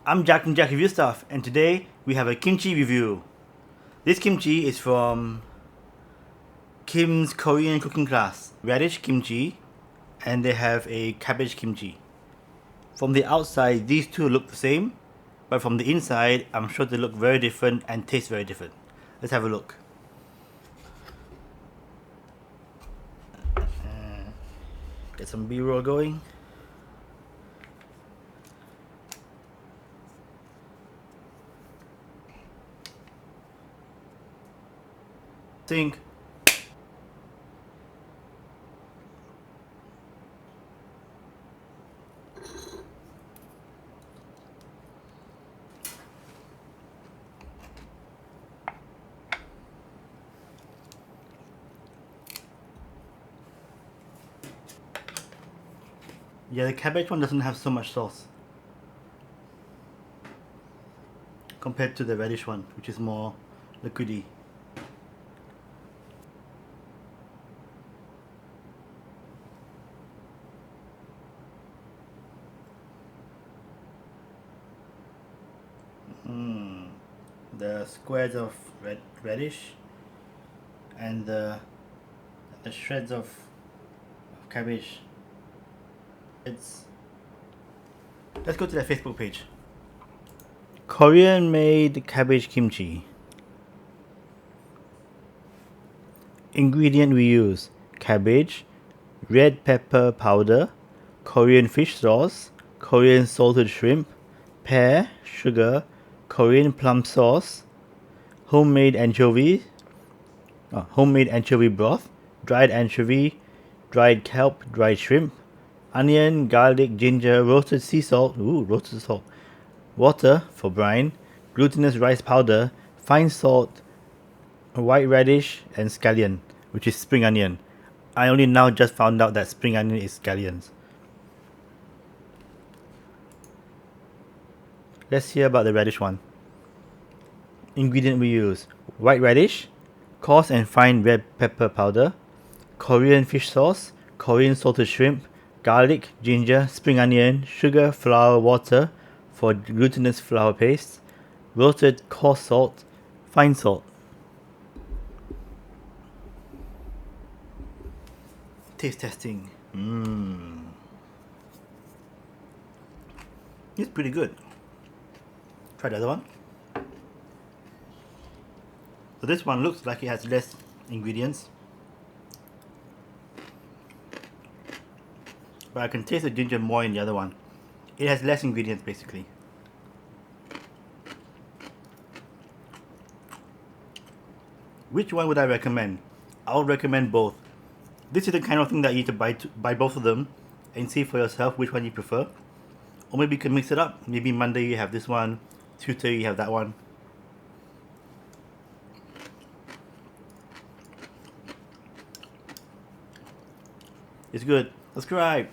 I'm Jack from Jack Review Stuff, and today we have a kimchi review. This kimchi is from Kim's Korean cooking class. Radish kimchi, and they have a cabbage kimchi. From the outside, these two look the same, but from the inside, I'm sure they look very different and taste very different. Let's have a look. Get some B-roll going. Think. Yeah, the cabbage one doesn't have so much sauce compared to the radish one, which is more liquidy. The squares of radish and the shreds of cabbage. Let's go to their Facebook page. Korean made cabbage kimchi. Ingredient we use: cabbage, red pepper powder, Korean fish sauce, Korean salted shrimp, pear, sugar, Korean plum sauce, homemade anchovy broth, dried anchovy, dried kelp, dried shrimp, onion, garlic, ginger, roasted sea salt, water for brine, glutinous rice powder, fine salt, white radish, and scallion, which is spring onion. I only now just found out that spring onion is scallions. Let's hear about the radish one. Ingredient we use: white radish, coarse and fine red pepper powder, Korean fish sauce, Korean salted shrimp, garlic, ginger, spring onion, sugar, flour, water for glutinous flour paste, roasted coarse salt, fine salt. Taste testing. It's pretty good. Try the other one. So this one looks like it has less ingredients, but I can taste the ginger more in the other one. It has less ingredients basically. Which one would I recommend? I'll recommend both. This is the kind of thing that you need to buy both of them and see for yourself which one you prefer. Or maybe you can mix it up. Maybe Monday you have this one, Tuesday you have that one. It's good. Subscribe.